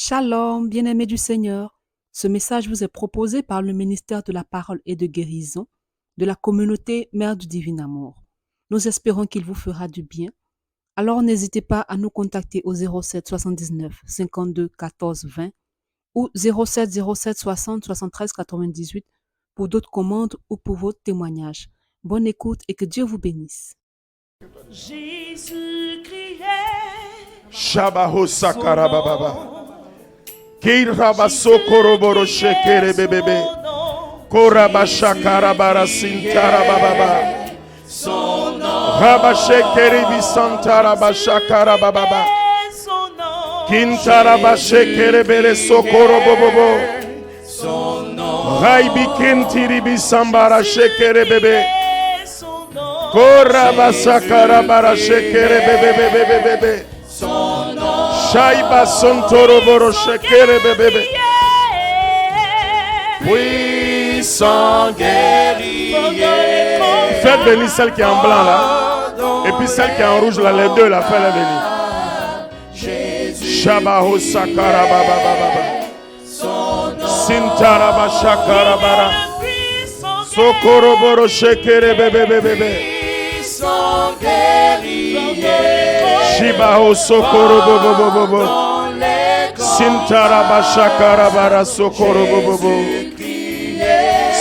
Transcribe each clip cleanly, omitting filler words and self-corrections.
Shalom, bien-aimés du Seigneur. Ce message vous est proposé par le ministère de la Parole et de Guérison de la communauté Mère du Divin Amour. Nous espérons qu'il vous fera du bien. Alors n'hésitez pas à nous contacter au 07 79 52 14 20 ou 07 07 60 73 98 pour d'autres commandes ou pour vos témoignages. Bonne écoute et que Dieu vous bénisse. Jésus criait. Shabaho sakarababa. Kirabaso koroboro shekere bebebe. Korabashakarabara sintarababa. Son nom. Rabashekere bisantarabashakarababa. Son nom. Kintarabashekere bere sokorobobobo. Son nom. Raibi kintiri bisambara shekere bebe. Son nom. Korabasakarabara shekere bebe. Son nom. Shaiba sontoroboro shekere bebe. Puissant guerrier. Faites venir celle qui est en blanc là. Et puis celle qui est en rouge là, les deux là, faites-les venir. Shabaho sakarababa. Sintaraba shakarabara. Sokoroboro shekere bebe. Puissant guerrier. Shibaho sokorobobobobo. Sintaraba shakarabara sokorobobobo.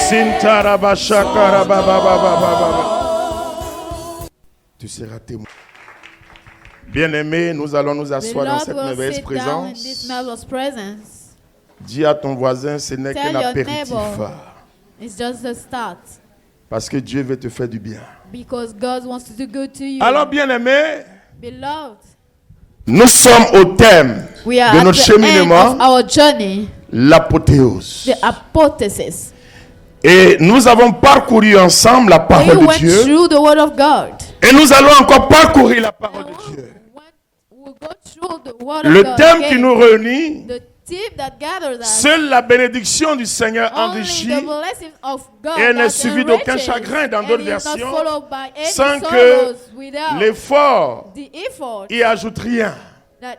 Sintaraba shakarababa. Tu seras témoin. Bien-aimé, nous allons nous asseoir dans cette merveilleuse présence. Dis à ton voisin, ce n'est qu'un apéritif. It's just the start. Parce que Dieu veut te faire du bien. Because God wants to do good to you. Alors, bien-aimé, Beloved, nous sommes au thème we are de at notre the cheminement, end of our journey, l'apothéose. the apotheosis. Et nous avons parcouru ensemble la We parole de went Dieu. through the Word of God. Et nous allons encore parcourir la parole de Dieu. We'll go through the Word Le of God thème qui again. nous réunit, The theme that gathers us. seule la bénédiction du Seigneur Only enrichit the blessing of God et elle n'est that suivie d'aucun enriches, chagrin dans and d'autres is not versions, followed by any sans que sorrows without l'effort the effort y ajoute rien. that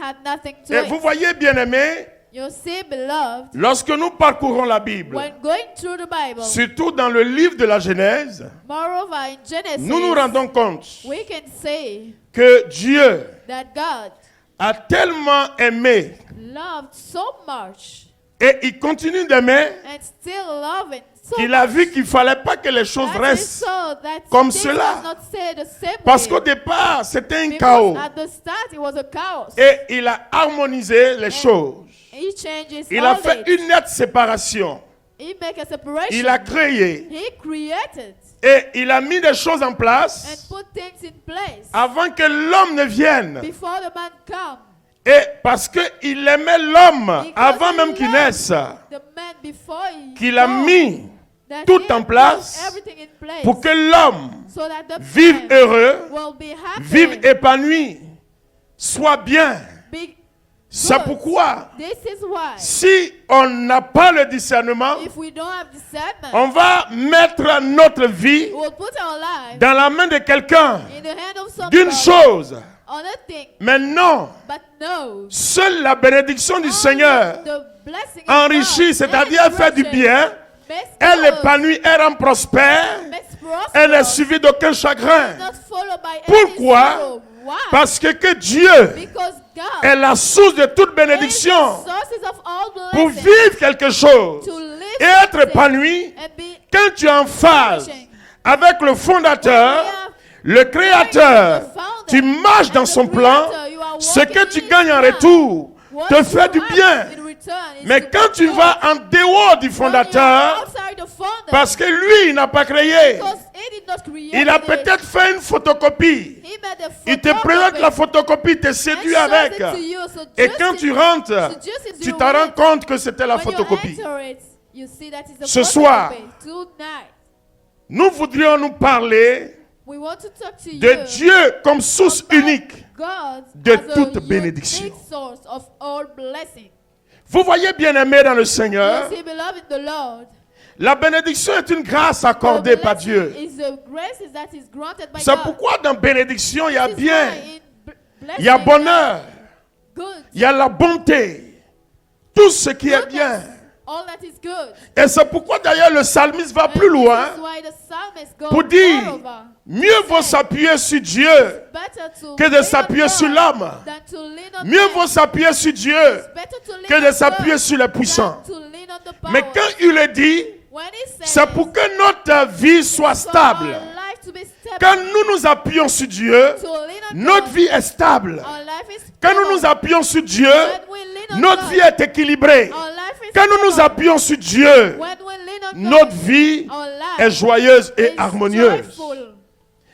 had nothing to Et it. vous voyez, bien-aimés, You see, beloved, lorsque nous parcourons la Bible, when going through the Bible, surtout dans le livre de la Genèse, moreover in Genesis, nous nous rendons compte we can say que Dieu that God a tellement aimé loved so much et il continue d'aimer and still loving so qu'il a much. vu qu'il ne fallait pas que les choses That is restent so that comme things cela. does not stay the same parce way. qu'au départ c'était un Because chaos at the start it was a chaos. et il a harmonisé les choses. He changes Il a all fait it. une nette séparation. He make a separation. Il a créé He created et il a mis des choses en and place put things in place avant que l'homme ne vienne. before the man come. Et parce qu'il aimait l'homme Because avant he même qu'il loved naisse, The man before he qu'il a come, mis that tout he en put place everything in place pour que l'homme so that the vive man heureux, will be happy, vive épanoui, soit bien. be C'est good. pourquoi, This is why si on n'a pas le discernement, if we don't have discernment, on va mettre notre vie we will put our life dans la main de quelqu'un, in the hand of somebody, d'une chose. on a thing, Mais non, but no. seule la bénédiction du Only Seigneur the blessing of enrichit, God c'est-à-dire fait du bien, makes elle good, épanouit, elle rend prospère, makes prosperous, elle n'est suivie d'aucun chagrin. not followed by Pourquoi? any sorrow. Why? Parce que Dieu Because God est la source de toute is bénédiction the sources of all pour blessings vivre quelque chose to live et être something épanoui. and be Quand tu es en phase avec le fondateur, le créateur, tu marches dans son plan, ce que tu gagnes en retour te fait du bien. Mais quand tu vas en dehors du fondateur, parce que lui, il n'a pas créé, il a peut-être fait une photocopie. Il te présente la photocopie, te séduit avec. Et quand tu rentres, tu te rends compte que c'était la photocopie. Ce soir, nous voudrions nous parler de Dieu comme source unique de toute bénédiction. Vous voyez, bien-aimés dans le Seigneur, la bénédiction est une grâce accordée par Dieu. C'est pourquoi dans bénédiction, il y a bien, il y a bonheur, il y a la bonté, tout ce qui est bien. all that is good. Et c'est pourquoi d'ailleurs le psalmiste va And plus loin this is why the psalmist goes pour dire, moreover, mieux vaut s'appuyer sur Dieu better to que de lean on s'appuyer God sur l'homme. than to lean on Mieux man. vaut s'appuyer sur Dieu Better to lean que de on s'appuyer God sur les puissants. than to lean on the power. Mais quand il le dit, When he says, c'est pour que notre vie soit for stable. our life to be stable, Quand nous nous appuyons sur Dieu, to lean on notre God, vie est stable. our life is Quand nous stable. nous appuyons sur Dieu, When we lean on notre God, vie est équilibrée. our life is Quand nous nous stable. appuyons sur Dieu, When we lean on notre God, vie our life est joyeuse et is harmonieuse. joyful.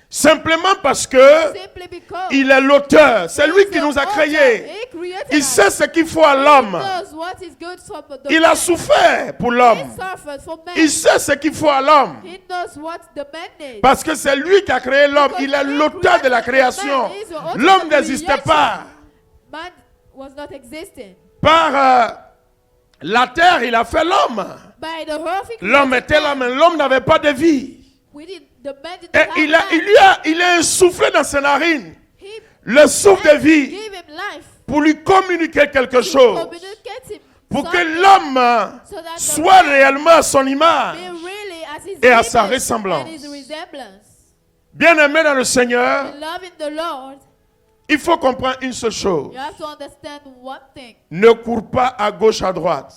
Simplement parce que Simply because il est l'auteur. C'est lui he qui is nous the a author. créés. He created Il us. sait ce qu'il faut à He l'homme. knows what is good for the Il a man. souffert pour He l'homme. suffered for man. Il sait ce qu'il faut à l'homme. He knows what the man needs. Parce que c'est lui qui a créé l'homme. Il est l'auteur de la création. L'homme n'existait pas. Man was not existing. Par la terre, il a fait l'homme. By the earth, he L'homme created était là, man. mais l'homme n'avait pas de vie. The man did Et not have il a insoufflé dans ses narines He le souffle de vie gave him life. pour lui communiquer quelque To chose. communicate him Pour que something, l'homme so that the soit man réellement à son image. be really as his et à sa image ressemblance. and his resemblance. Bien-aimé dans le Seigneur, Beloved in the Lord, il faut comprendre une seule chose. you have to understand one thing. Ne cours pas à gauche, à droite,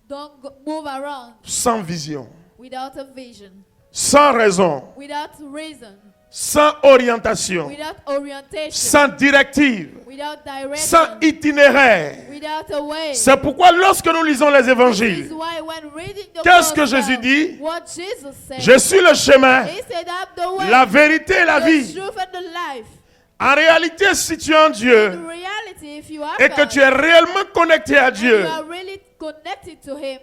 Don't move around sans vision, without a vision, sans raison, without reason, sans orientation, without orientation, sans directive, without direction, sans itinéraire. without a way. C'est pourquoi lorsque nous lisons les This is évangiles, why when reading the qu'est-ce que gospel, Jésus dit? what Jesus said, Je suis le chemin, he said, I'm the way, la vérité et la the vie. truth and the life. En réalité, si tu es en In Dieu reality, if you are et que God, tu es réellement connecté à and Dieu, you are really connected to Him,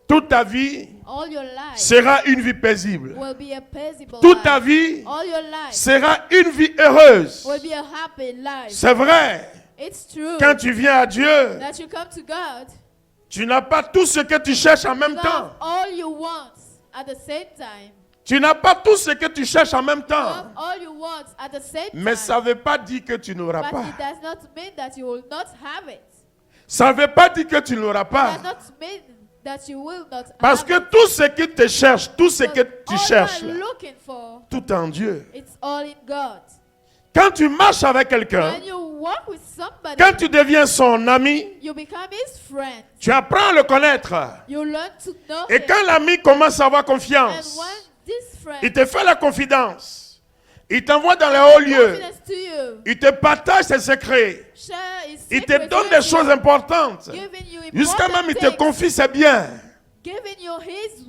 toute ta vie all your life sera une vie paisible. will be a peaceable Toute ta life. vie All your life sera une vie heureuse. will be a happy life. C'est vrai. It's true Quand tu viens à Dieu, that you come to God, tu n'as pas tout ce que tu cherches en même you temps. have all you want at the same time. Tu n'as pas tout ce que tu cherches en même You temps. have all you want at the same Mais time. ça ne veut pas dire que tu n'auras But pas. it does not mean that you will not have it. Ça ne veut pas dire que tu n'auras It pas. does not mean that you will not Parce have que it. tout ce qui te cherche, tout ce que Because tu all cherches, you are là, looking for, tout en Dieu. it's all in God. Quand tu marches avec quelqu'un, When you walk with somebody, quand tu deviens son ami, you become his friend. tu apprends à le connaître. You learn to know Et him. quand l'ami commence à avoir And confiance, when this friend il te fait la confidence. Il t'envoie dans les hauts lieux. confidence to you, Il te partage ses secrets. share his Il te secrets donne with des you, choses importantes. giving you Jusqu'à important même il te things, confie ses biens. giving you his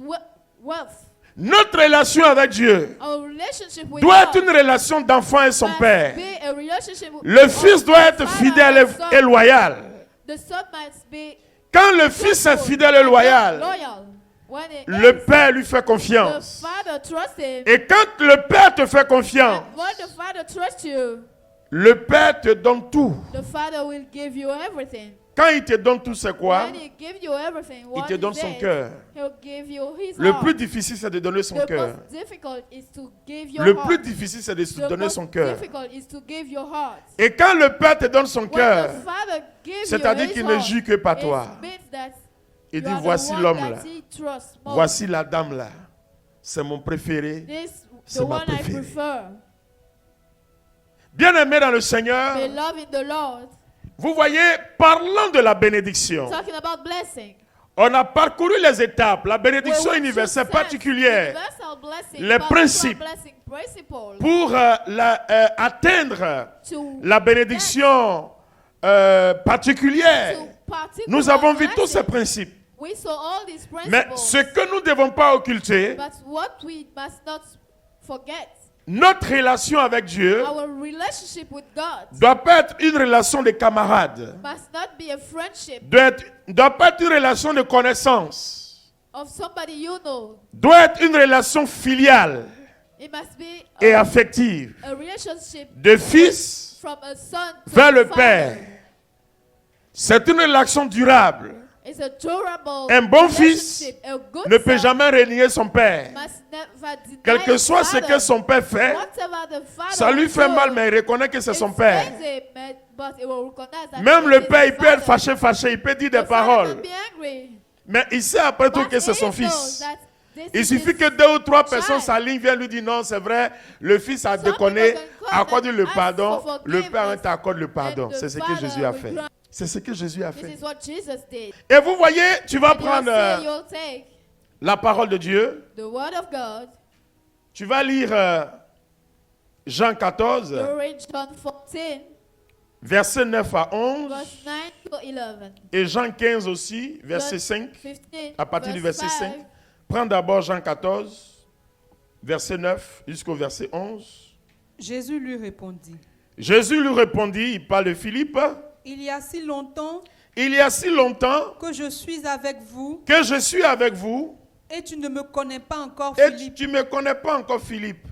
wealth. Notre relation avec Dieu Our relationship with doit être God une relation d'enfant et son must père. be a relationship with Le of fils doit être father fidèle and son. et loyal. The son must be Quand le fils est fidèle et loyal, loyal. When he le is, père lui fait the confiance. father trusts him. Et quand le père te fait confiance, And when the father trusts you, le père te donne tout. the father will give you everything. Quand il te donne tout, c'est quoi? When he gives you everything, Il what te donne is son it? cœur. He'll give you his Le heart. plus difficile, c'est de donner son The cœur. most difficult is to give your Le heart. plus difficile, c'est de The donner most son cœur. difficult is to give your heart. Et quand le père te donne son When cœur, the father gives c'est-à-dire you his qu'il ne heart, jure que par it toi. means that Il you dit, are the voici one l'homme that là. he trusts most. Voici la dame là. C'est mon préféré. This, C'est the ma one I préférée. prefer. Bien-aimé dans le Seigneur, Beloved in the Lord. vous voyez, parlant de la bénédiction, Talking about blessing. on a parcouru les étapes, la We bénédiction went universelle through particulière universal blessing, les particular principes blessing principles pour atteindre to la bénédiction particulière. to particular Nous avons vu tous ces blessing. principes. We saw all these Mais principles. ce que nous ne devons pas occulter, But what we must not forget, notre relation avec Dieu our relationship with God doit pas être une relation de camarades, must not be a friendship doit pas être une relation de connaissance, of somebody you know. doit être une relation filiale It must be et affective, a relationship de fils from a son to vers a le father. Père. C'est une relation durable. It's a durable Un bon fils relationship. A good Ne peut son jamais renier son père. must never deny Quel que his soit ce father. que son père fait, Whatever the father ça lui will fait do, mal, mais il reconnaît que c'est it son père. pains him, But it will recognize that Même it le is père, his il peut être father. fâché, il peut dire The des father paroles. may be angry, Mais il sait après tout but que c'est he son knows fils. that this Il is suffit his que 2 ou 3 personnes child. s'alignent, viennent lui dire non, c'est vrai, le fils a Some déconné, people can come accorde and le ask pardon, for le père forgiveness, t'accorde le pardon. and the C'est ce que father Jésus a will fait. grant. C'est ce que Jésus a This fait. is what Jesus did. Et vous voyez, tu vas And you'll prendre say, you'll take la parole de Dieu, the word of God, tu vas lire Jean 14, you read John 14, versets 9 à 11, verse 9 to 11. et Jean 15 aussi, verset John 5, 15, à partir du verset verse 5. 5. Prends d'abord Jean 14, verset 9 jusqu'au verset 11. Jésus lui répondit, Jésus lui répondit, il parle de Philippe, il y a si longtemps il y a si longtemps que je suis avec vous que je suis avec vous et tu ne me connais pas encore, et Philippe. tu ne me connais pas encore Philippe.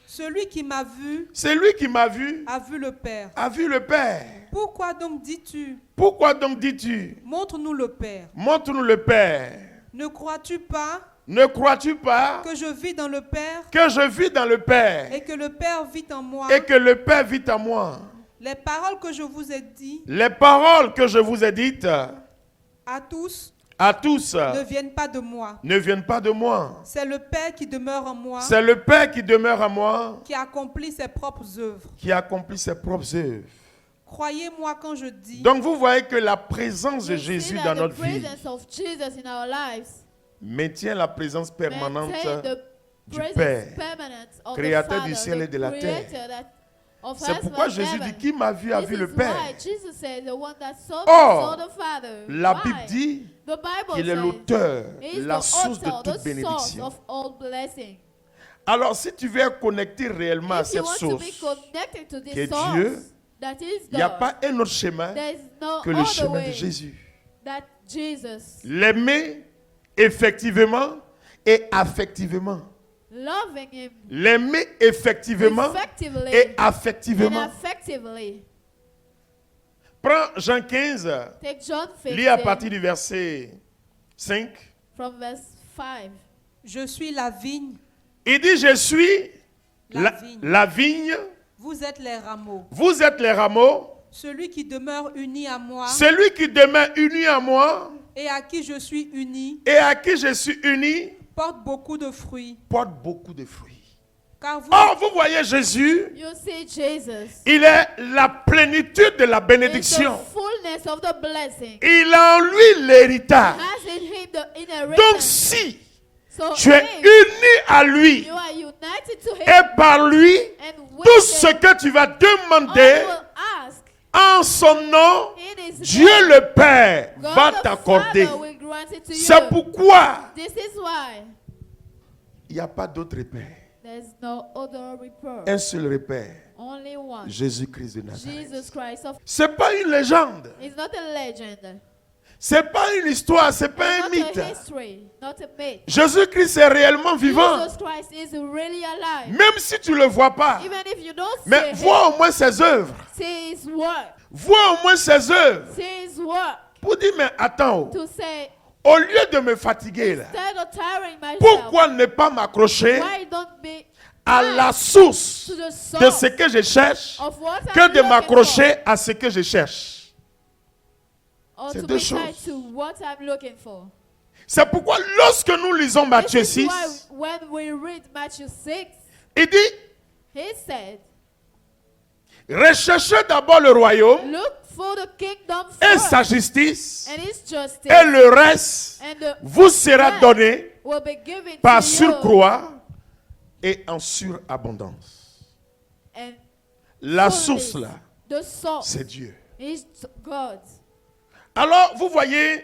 Celui qui m'a vu Celui qui m'a vu a vu le Père. a vu le Père. Pourquoi donc dis-tu, Pourquoi donc dis-tu, montre-nous le Père? montre-nous le Père? Ne crois-tu pas Ne crois-tu pas que je vis dans le Père que je vis dans le Père et que le Père vit en moi? et que le Père vit en moi? Les paroles que je vous ai dites Les paroles que je vous ai dites à tous à tous ne viennent pas de moi. ne viennent pas de moi. C'est le Père qui demeure en moi, C'est le Père qui demeure en moi qui accomplit ses propres œuvres. qui accomplit ses propres œuvres. Croyez-moi quand je dis Donc vous voyez que la présence de You see Jésus that dans the notre vie presence of Jesus in our lives maintient la présence permanente maintain the du presence Père, permanent of créateur the du Father, ciel et the de la terre. creator that of C'est heaven pourquoi and Jésus heaven. dit, qui m'a vu a This vu is le Père. why Jesus said, the one that saw me Or, saw the Father. La Why? Bible dit The Bible qu'il est says l'auteur, he is la the source de author, toute the source bénédiction. of all blessing. Alors si tu veux être connecté réellement à If you cette want to be source, connected to que this source, Dieu, that is il n'y a God, pas un autre chemin there is no que le other chemin de way Jésus. that Jesus, L'aimer effectivement et affectivement. loving him L'aimer effectivement effectively et and affectivement. effectively. Prends Jean 15, Take John lis à 15 partir du verset 5. from verse 5. je suis la vigne, Il dit, je suis La vigne. la vigne, vous êtes les rameaux. vous êtes les rameaux. Celui qui demeure uni à moi Celui qui demeure uni à moi et à qui je suis uni et à qui je suis uni porte beaucoup de fruits. porte beaucoup de fruits. Car vous, Or, vous voyez Jésus, You see Jesus il est la plénitude de la is the bénédiction. fullness of the blessing. Il a en lui l'héritage. Has in him the Donc inheritance. si So tu es if uni à lui you are united to him et par lui, and with tout ce him, que tu vas all demander you will ask en son nom, in his Dieu name, le Père God va the t'accorder. Father will grant it to C'est you. pourquoi This is why il n'y a pas d'autre repère. there's no other report. Un seul repère, Only one. Jésus-Christ de Nazareth. Jesus Christ of Ce n'est pas une légende. It's not a legend. Ce n'est pas une histoire, ce n'est pas un Not mythe. a history. Not a myth. Jésus-Christ est réellement vivant. Jesus Christ is really alive. Même si tu ne le vois pas. Even if you don't Mais see vois him, au moins ses œuvres. see his work. Vois au moins ses œuvres. See his work. Pour dire, mais attends, To say, au lieu de me fatiguer, là, instead of tiring myself, pourquoi ne pas m'accrocher why don't be à tied la source to the de source ce que je cherche of what que I'm de looking m'accrocher à ce que je cherche? for, or C'est to deux be tied choses. to what I'm looking for. C'est pourquoi lorsque nous lisons Matthieu This is 6, why when we read Matthew 6, il dit, he said, recherchez d'abord le royaume look for the kingdom et first sa justice, and his justice, et le reste and the vous sera rest donné will be given par to you. surcroît et en surabondance. And La fullness. source là, The source c'est Dieu. is God. Alors, vous voyez,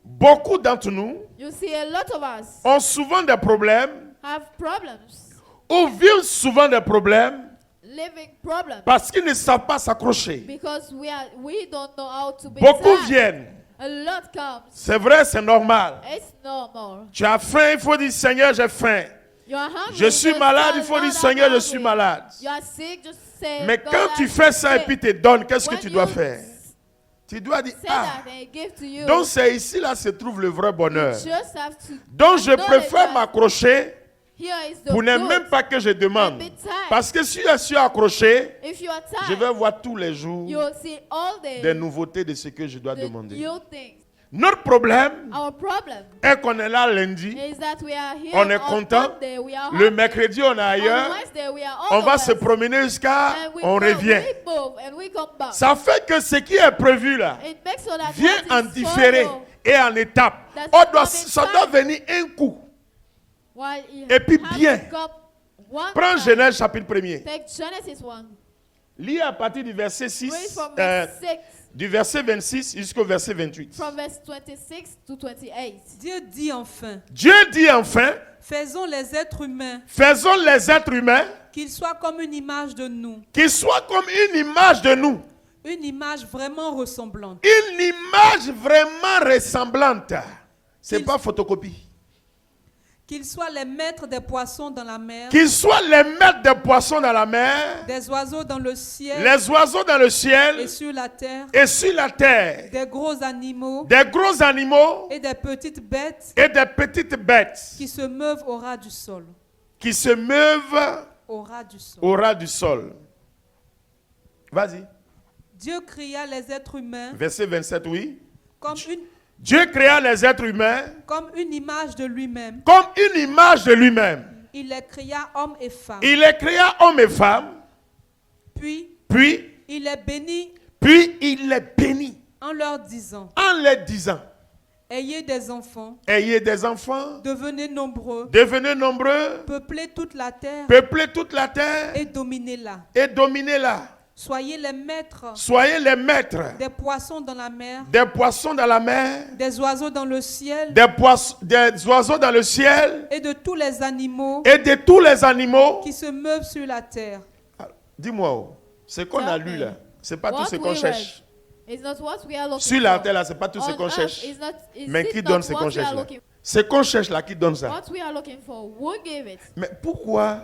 beaucoup d'entre nous You see, a lot of us ont souvent des problèmes have problems, ou vivent souvent des problèmes living problems, parce qu'ils ne savent pas s'accrocher. because we don't know how to be Beaucoup tied. viennent. A lot comes. C'est vrai, c'est normal. It's normal. Tu as faim, il faut dire Seigneur, j'ai faim. You are hungry. Je suis just malade, tell il faut dire God, Seigneur, I'm je suis hungry. malade. You are sick, just say. Mais God, quand tu I'm fais ça et sick. puis te donne, qu'est-ce que When tu dois you faire? Tu dois dire, Say ah, that and give to you. donc c'est ici là se trouve le vrai bonheur. You just have to Donc je acknowledge préfère that m'accrocher Here is the Pour ne good. même pas que je demande. And be tired. Parce que si je suis accroché, If you are je tired, vais voir tous les jours you will see all des nouveautés de ce que je dois the demander. new things. Notre problème Our problem est qu'on est là lundi, is that we are here on est on content. Monday, we are Le happy. mercredi on est ailleurs, On Wednesday, we are on all va over. se promener jusqu'à And we on move, revient. we move, and we come back. Ça fait que ce qui est prévu là It makes so that vient what en is différé follow, et en étape. That's Ça doit venir un coup. while you Et puis have bien. to come one Prends time. Genèse chapitre 1er. Take Genesis 1. Lis à partir du verset Read 6, from verse 6, du verset 26 jusqu'au verset 28. from verse 26 to 28. Dieu dit enfin, Dieu dit enfin, faisons les êtres humains, faisons les êtres humains qu'ils soient comme une image de nous, qui soient comme une image de nous. une image vraiment ressemblante. Une image vraiment ressemblante. C'est Qu'ils- pas photocopie. Qu'ils soient les maîtres des poissons dans la mer, Qu'ils soient les maîtres des poissons dans la mer, des oiseaux dans le ciel les oiseaux dans le et ciel sur la terre, et sur la terre, des gros animaux des gros animaux et des petites bêtes et des petites bêtes qui se meuvent au ras du sol. qui se meuvent Au ras du sol. au ras du sol. Vas-y. Dieu créa les êtres humains Verset 27, oui. comme Dieu créa les êtres humains une image de lui-même. comme une image de lui-même. Il les créa hommes et femmes. Il les créa hommes et femmes, Puis puis il les bénit il les bénit en leur disant, en les disant, ayez des enfants, ayez des enfants, devenez nombreux, devenez nombreux, peuplez toute la terre peuplez toute la terre et dominez-la. et dominez-la. Soyez les maîtres Soyez les maîtres des poissons dans la mer, des poissons dans la mer, des oiseaux dans le ciel des oiseaux dans le ciel et de tous les animaux et de tous les animaux. qui se meuvent sur la terre. Dis-moi, oh, ce qu'on a lu là, c'est pas tout What ce we qu'on read cherche. is not what we are looking Sur la for. terre là, c'est pas tout ce On qu'on earth cherche. is Mais it qui not donne ce what qu'on we are cherche là? looking- Ce qu'on cherche là, qui donne ça? What we are looking for, who gave it? Mais pourquoi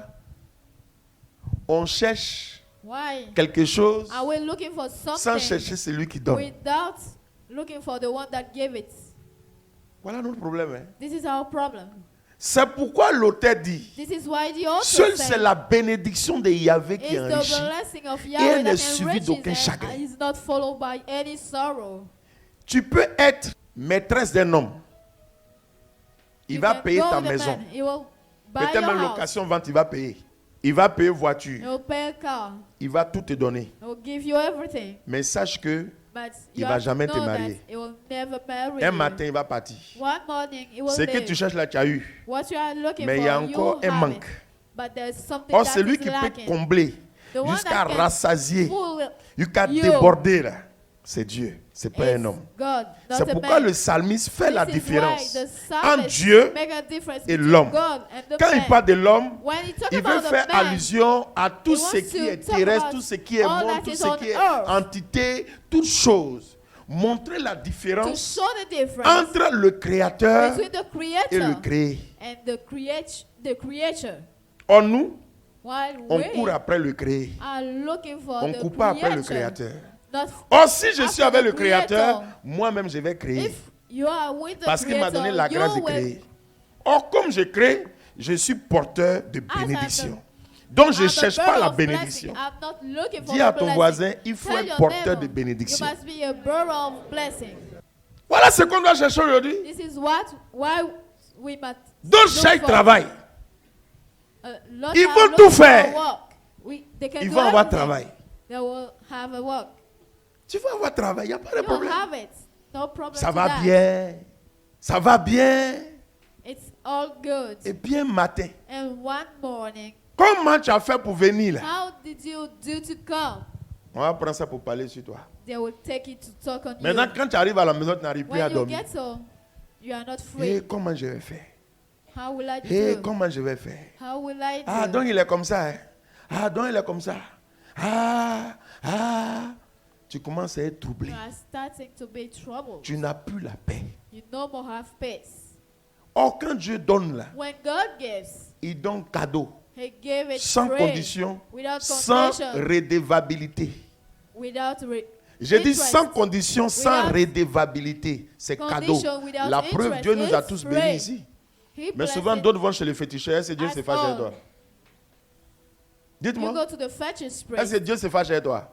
on cherche Why quelque chose are we looking for sans something chercher celui qui donne? without looking for the one that gave it? Voilà notre problème. Hein. This is our problem. C'est pourquoi l'auteur dit, This is why the author seule said, c'est la bénédiction de Yahvé qui it's the enrichit. blessing of elle Yahweh n'est that suivie d'aucun enriches chagrin. and is not followed by any sorrow. Tu peux être maîtresse d'un homme. Il You va can payer go ta with a maison. man, he will buy Peut-être your même house. location, vente, il va payer. Il va payer He voiture. will pay a car. Il va tout te donner. He will give you everything. Mais sache que But Il you va have to jamais te know marier. that he will never marry un you. matin, il va partir. One morning, he will Ce que leave. tu cherches là, tu as eu. What you are looking Mais for, il y a you encore un have manque. it. But there's something Or, that celui is qui peut lacking. combler The one jusqu'à that can rassasier, full jusqu'à you déborder, là, c'est Dieu. C'est pas is un homme. God, not C'est a pourquoi man. le psalmiste fait la This is différence why the entre psalmist Dieu make a difference et between l'homme. God and the Quand il man. parle de l'homme, When he talk il veut about the faire man, allusion à tout he ce wants qui to est talk terrestre, about tout ce qui est all monde, that tout is ce on qui est earth. entité, toutes choses. Montrer la to différence show the difference entre le Créateur between the et le creator créé. and the creature. Or nous, While on we court après le créé. are looking for On ne the court pas après le creature, Créateur. not Or, si je after suis avec the le Créateur, creator. moi-même, je vais créer. If you are with the Parce qu'il m'a creator, donné la grâce de you will- créer. Or, comme je crée, je suis porteur de I'm bénédiction. Donc, je ne I'm the cherche pas bearer la of bénédiction. blessing. I'm not looking for Dis à the ton blessing. voisin, il faut Tell être your porteur neighbor, de bénédiction. You must be a bearer of blessing. Voilà ce qu'on doit chercher aujourd'hui. This is why we must Donc, look chaque for. travail, Lot Ils are vont looking tout for faire. work. They can ils do vont avoir everything. travail. They will have a work. Tu vas avoir travail, il n'y a pas de You will problème. have it. No problem Ça to va that. bien. Ça va bien. It's all good. Et bien matin. And one morning, Comment tu as fait pour venir là? how did you do to come? On va prendre ça pour parler sur toi. They will take it to talk on Maintenant, you. quand tu arrives à la maison, tu n'arrives plus à When you dormir. get home, you are not free. Et comment je vais faire? How will I Et do? comment je vais faire? How will I do? Ah, donc il est comme ça. Hein? Ah, donc il est comme ça. Ah. Tu commences à être troublé. You are starting to be troubled. Tu n'as plus la paix. You no more have peace. Or, quand Dieu donne là, When God gives, il donne cadeau. He gave it Sans free, condition, without sans condition, redevabilité. without J'ai dit interest. sans condition, sans Without redevabilité. C'est cadeau. condition, without La preuve, interest. Dieu nous a It's tous free. bénis ici. Mais blesses souvent, it. d'autres vont chez le féticheur. Est-ce que Dieu As se fâche avec toi? all. You Dites-moi. go to the fetishist Est-ce que priest. Dieu se fâche avec toi?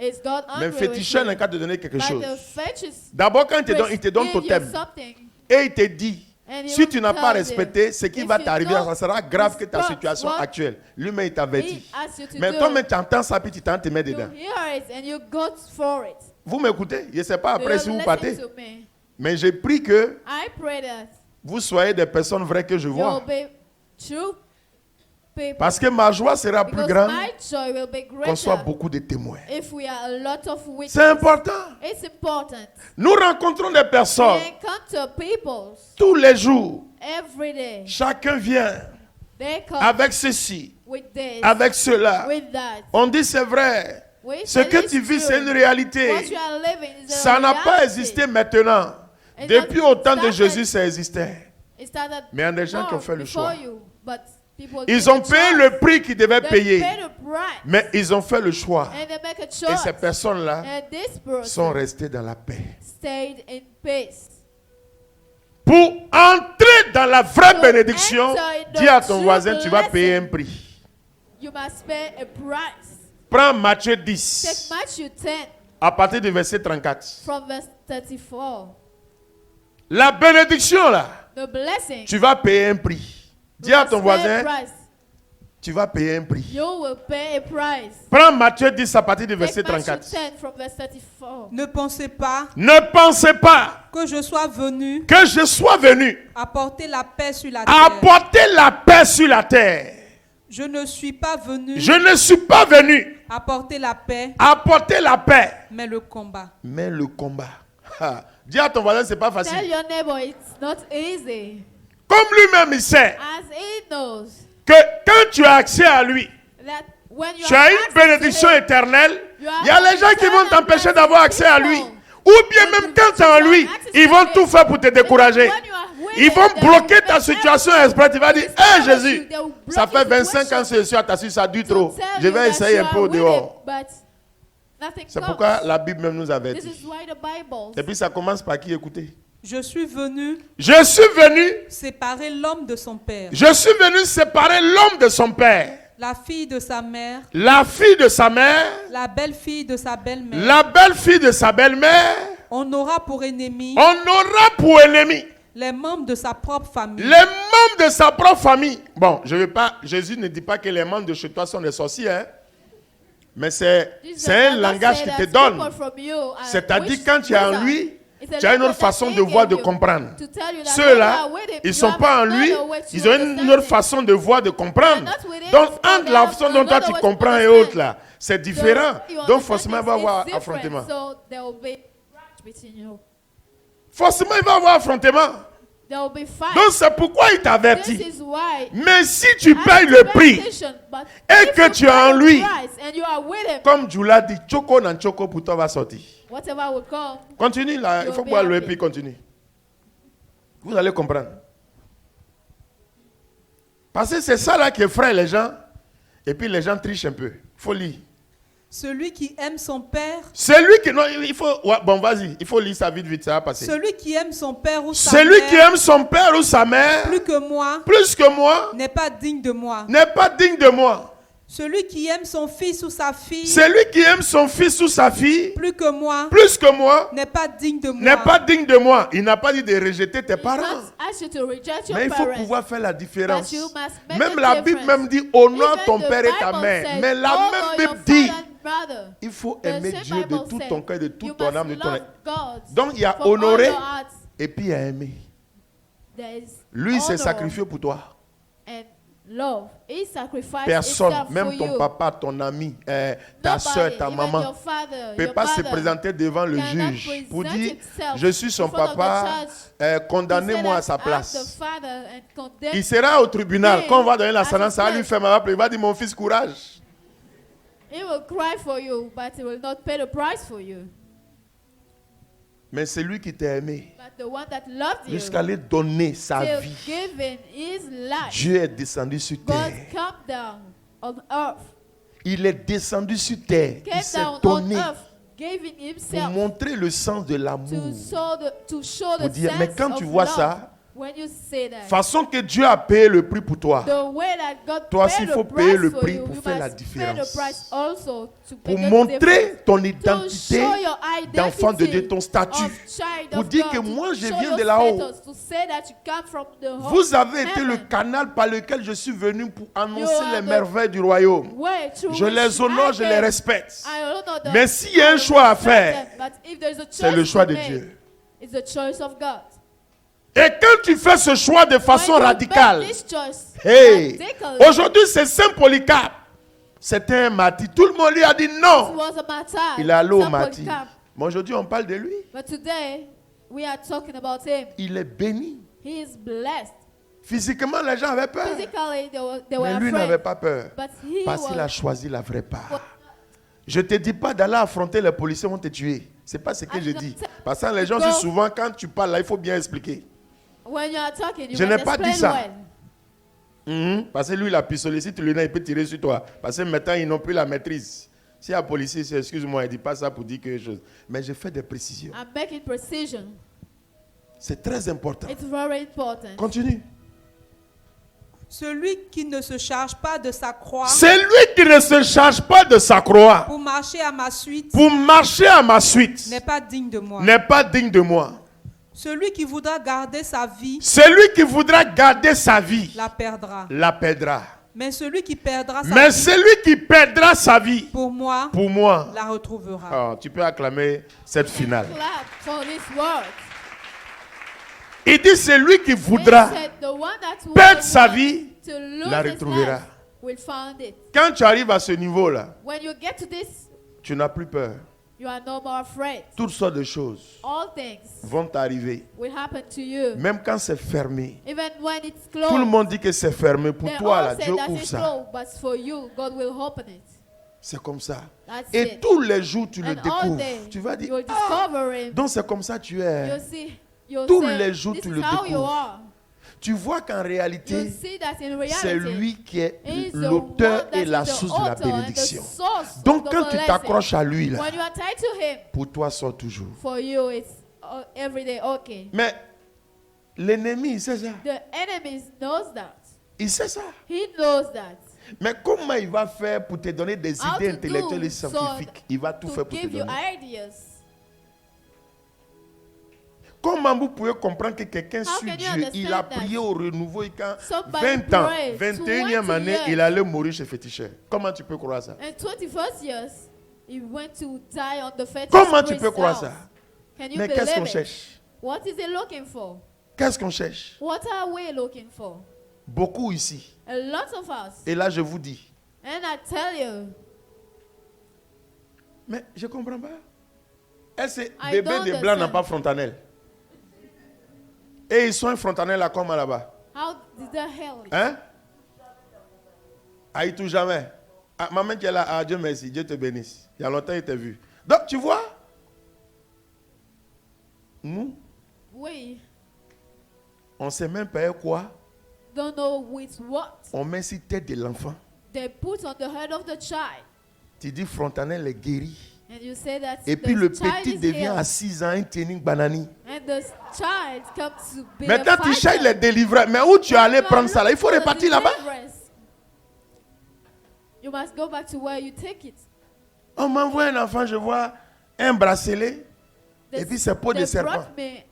Is God Mais le angry with féticheur you? n'a qu'à te donner quelque But chose. the fetishist D'abord, quand priest il te donne ton give you thème, something, et il te dit, and he si will tu n'as pas tell respecté, you, ce qui if va you t'arriver, don't ça sera grave que ta respect situation what actuelle. Lui-même, il he t'avertit. asks you to Mais do, toi-même, tu entends ça, puis tu t'en te mets you dedans. hear it and you go for it. Vous m'écoutez? Je ne sais pas Do après you si vous listen partez. to me? Mais j'ai pris que I pray that vous soyez des personnes vraies que je you'll vois. be true people. Parce que ma joie sera plus Because grande my joy will be qu'on soit greater beaucoup de témoins. if we are a lot of witnesses. C'est important. It's important. Nous rencontrons des personnes We encounter people tous les jours. every day. Chacun vient They come avec ceci, with this, avec cela. with that. On dit c'est vrai. We Ce say que it's tu vis, true. c'est une réalité. What you are living is a Ça n'a pas reality. existé maintenant. It's Depuis not au temps de started- Jésus, ça existait. it started Mais il y a des gens qui ont more fait le before choix. you, but people Ils take ont a payé choice. le prix qu'ils devaient They payer. paid a price, Mais ils ont fait le choix. and they make a Et choice. ces personnes-là And this person sont restées dans la paix. stayed in peace. Pour entrer dans la vraie To bénédiction, enter in the dis à ton true voisin, tu vas blessing. payer un prix. You must pay a price. Prends Matthieu Take 10, Matthew 10 à partir du verset 34. from verse 34. La bénédiction, là, The blessing. tu vas payer un prix. Dis You à must ton pay voisin, a price. tu vas payer un prix. You will pay a price. Prends Matthieu 10 à partir du verset Take Matthew 34. 10 from verse 34. Ne pensez pas Ne pensez pas que je sois venu que je sois venu apporter la paix sur la terre. apporter la paix sur la terre. Je ne suis pas venu Je ne suis pas venu apporter la paix, apporter la paix, mais le combat. mais le combat. Ha. Dis à ton voisin, c'est pas Tell facile. your neighbor it's not easy. Comme lui-même, il sait As he knows que quand tu as accès à lui, that when you tu are as une access to bénédiction him, éternelle. you are Il y a les gens qui vont eternal t'empêcher blessing d'avoir accès à lui. people. Ou bien même quand tu es en lui, ils vont tout faire pour te décourager. When you are with Ils him, vont they bloquer will ta make situation everything exprès. Tu vas dire, hé discourage Jésus, you. They will block ça fait your 25 ans situation que je suis à t'assis, ça dure to trop. tell Je you vais that essayer you un are peu au with him, dehors. but nothing C'est comes. pourquoi la Bible même nous This avertit. is why the Bible. Et puis ça commence par qui écouter? Je suis venu Je suis venu, séparer l'homme de son père, je suis venu séparer l'homme de son père, la fille de sa mère, la fille de sa mère, la belle-fille de sa belle-mère. la belle-fille de sa belle-mère. On aura pour ennemi On aura pour ennemi les membres de sa propre famille. les membres de sa propre famille. Bon, je vais pas. Jésus ne dit pas que les membres de chez toi sont des sorciers, hein? Mais c'est Jesus un never langage said qu'il that te donne. people from you are C'est-à-dire witch- quand tu es en wizards. lui, It's a tu as une language autre façon that de he voir, de gave you comprendre. to tell you that Ceux-là, when you are with him, ils ne you sont have pas en lui, another way to ils ont une understand autre him. façon de voir, de comprendre. They are not with him, Donc, so entre they la have façon dont toi another tu way to comprends et understand. autres, là, c'est différent. So, you Donc, understand forcément, il it's va y avoir different, affrontement. So there will be clash between you. Forcément, il va y avoir affrontement. There will be fight. Donc, c'est pourquoi il This t'avertit. is why. Mais si tu I payes have le to pay prix, attention, but et if que you tu es pay en the lui, price and you are with him, comme Jula dit, choco nan choco pour toi va sortir. whatever will come, Continue là, il You'll faut be boire le happy. puis continue. Vous allez comprendre. Parce que c'est ça là qui effraie les gens. Et puis les gens trichent un peu. Faut lire. Celui qui aime son père, Celui qui. Non, il faut. Ouais, bon, vas-y. Il faut lire ça vite, vite, ça va passer. celui qui aime son père ou sa Celui mère qui aime son père ou sa mère plus que moi plus que moi n'est pas digne de moi. n'est pas digne de moi. Celui qui aime son fils ou sa fille Celui qui aime son fils ou sa fille plus que moi plus que moi n'est pas digne de moi. n'est pas digne de moi. Il n'a pas dit de rejeter tes he parents. not ask you to reject your Mais il faut parents. pouvoir faire la différence. But you must make Même a la Bible difference. même dit honore Even ton the père et ta Bible mère. says, Mais la honor même your Bible dit father and brother. il faut The aimer same Dieu de Bible tout says, ton cœur, de toute you ton must âme, de ton love God Donc il y a from all honoré your heart. et puis il y a aimé. There is Lui il s'est honor sacrifié pour toi. and love. He sacrificed Personne, himself même for ton you. papa, ton ami, ta Nobody, soeur, ta even maman, your father, ne peut your pas se mother, présenter devant le cannot juge pour present dire himself je suis son in front of the papa, church. condamnez-moi à sa He said, place. "I'm the father and condemn Il sera au tribunal. him Quand on va donner la as sentence, ça va his lui slave." faire mal. Il va dire mon fils, courage. He will cry for you, but he will not pay the price for you. Mais c'est lui qui t'a aimé But the one that loved you, jusqu'à lui donner sa till vie. giving his life, Dieu est descendu sur God terre. came down on earth, Il est descendu sur terre. Il came s'est down on donné earth, giving pour himself montrer le sens de l'amour. to show the Pour dire, mais sense quand tu of vois love. ça, When you say that, Façon que Dieu a payé le prix pour toi. the way that God Toi paid aussi, il the faut payer price le for prix you, pour you faire la must pay the différence. price also to Pour make the montrer difference. ton To identité show your d'enfant de Dieu, identity ton statut. of child Pour of dire God, que to moi, je show viens your de là-haut. status, to say that you come from the Vous avez été le heaven. canal par lequel je suis venu pour annoncer You are les the merveilles du royaume. way through Je which les honore, I je les came. respecte. I honor them. Mais s'il y a un I choix à respect faire, them. But if there's a c'est le choice choix to de make, Dieu. it's the choice of God. Et quand tu fais ce choix de façon When you radicale, make this choice hey, radically, aujourd'hui c'est Saint Polycarpe. C'était un martyr. Tout le monde lui a dit it non. was a martyr. Il est allé au Saint martyr. Polycarp. Mais aujourd'hui on parle de lui. But today, we are talking about him. Il est béni. He is blessed. Physiquement, les gens avaient peur. Physically, they were Mais lui afraid. n'avait pas peur. But he Parce qu'il a was. choisi la vraie part. Je ne te dis pas d'aller affronter les policiers vont te tuer. Ce n'est pas ce que je dis. Parce que les gens disent souvent, quand tu parles là, il faut bien expliquer. When you are talking, you Je must n'ai pas dit explain ça. well. Parce que lui, la pistolet, si tu le donnes, il peut tirer sur toi. Parce que maintenant, ils n'ont plus la maîtrise. Si un policier, excuse-moi, il ne dit pas ça pour dire quelque chose. Mais je fais des précisions. I'm making precision. C'est très important. It's very important. Continue. Celui qui ne se charge pas de sa croix C'est lui qui ne se charge pas de sa croix pour marcher à ma suite pour marcher à ma suite. n'est pas digne de moi. N'est pas digne de moi. Celui qui voudra garder sa vie Celui qui voudra garder sa vie la perdra. la perdra. Mais celui qui perdra sa Mais vie celui qui perdra sa vie pour moi pour moi. la retrouvera. Ah, tu peux acclamer cette finale. Clap for this word. Il dit celui qui He voudra said, the one that will perdre sa want vie to lose la his retrouvera. life will find it. Quand tu arrives à ce niveau-là, When you get to this, tu n'as plus peur. you are no more afraid. Toutes sortes de choses All things vont t'arriver. will happen to you. Même quand c'est fermé. Even when it's closed. Tout le monde dit que c'est fermé. Pour They toi, all là, say Dieu that ouvre it's ça. closed, but for you, God will open it. C'est comme ça. That's Et it. tous les jours, tu le And all découvres. day, Tu vas dire, you'll ah, discover him. donc c'est comme ça que tu es. You'll see. You'll Tous say, les jours, this tu is le how you découvres. are. Tu vois qu'en You'll réalité, see that in c'est reality, lui qui est he's the l'auteur one that et la is the source de la author and the bénédiction. source Donc of the quand tu blessing. t'accroches à lui, là, When you are tied to him, pour toi, sort toujours. for you it's every day okay. Mais l'ennemi, il sait ça. The enemy knows that. Il sait ça. He knows that. Mais comment il va faire pour te donner des How idées to intellectuelles et do scientifiques? Il va tout To faire pour te give you donner. ideas. Comment vous pouvez comprendre que quelqu'un How suit can you Dieu, il a understand prié au renouveau et quand Somebody 20 ans, prayed 21e 20 année, years. il allait mourir chez féticheur. Comment tu peux croire ça? In 21st years, he went to die on the fetish Comment tu priest's peux croire house. ça? Can you Mais qu'est-ce qu'on believe it? cherche? What is he looking for? Qu'est-ce qu'on cherche? What are we looking for? Beaucoup ici. A lot of us. Et là, je vous dis, And I tell you, mais je ne comprends pas. Est-ce que I bébé don't de blanc n'a understand. pas frontanelle? Et ils sont frontanelle à comment là-bas? how did they help? Hein? Ah, il touche jamais. Ah, maman qui est là, ah, Dieu merci, Dieu te bénisse. Il y a longtemps il t'a vu. Donc, tu vois, nous, We on ne sait même pas quoi. don't know with what On met sur tête de l'enfant. they put on the head of the child. Tu dis frontanelle est guéri. And you say that Et the puis le child petit is devient healed. à 6 ans un tenning banani. And the child comes to be Maintenant, a tu fighter. cherches les délivrés. Mais où tu es allé You are prendre ça là? Il faut looking for repartir the là-bas. deliverance. You must go back to where you take it. On m'envoie un enfant, je vois un bracelet. They- Et puis c'est peau de they serpent. brought me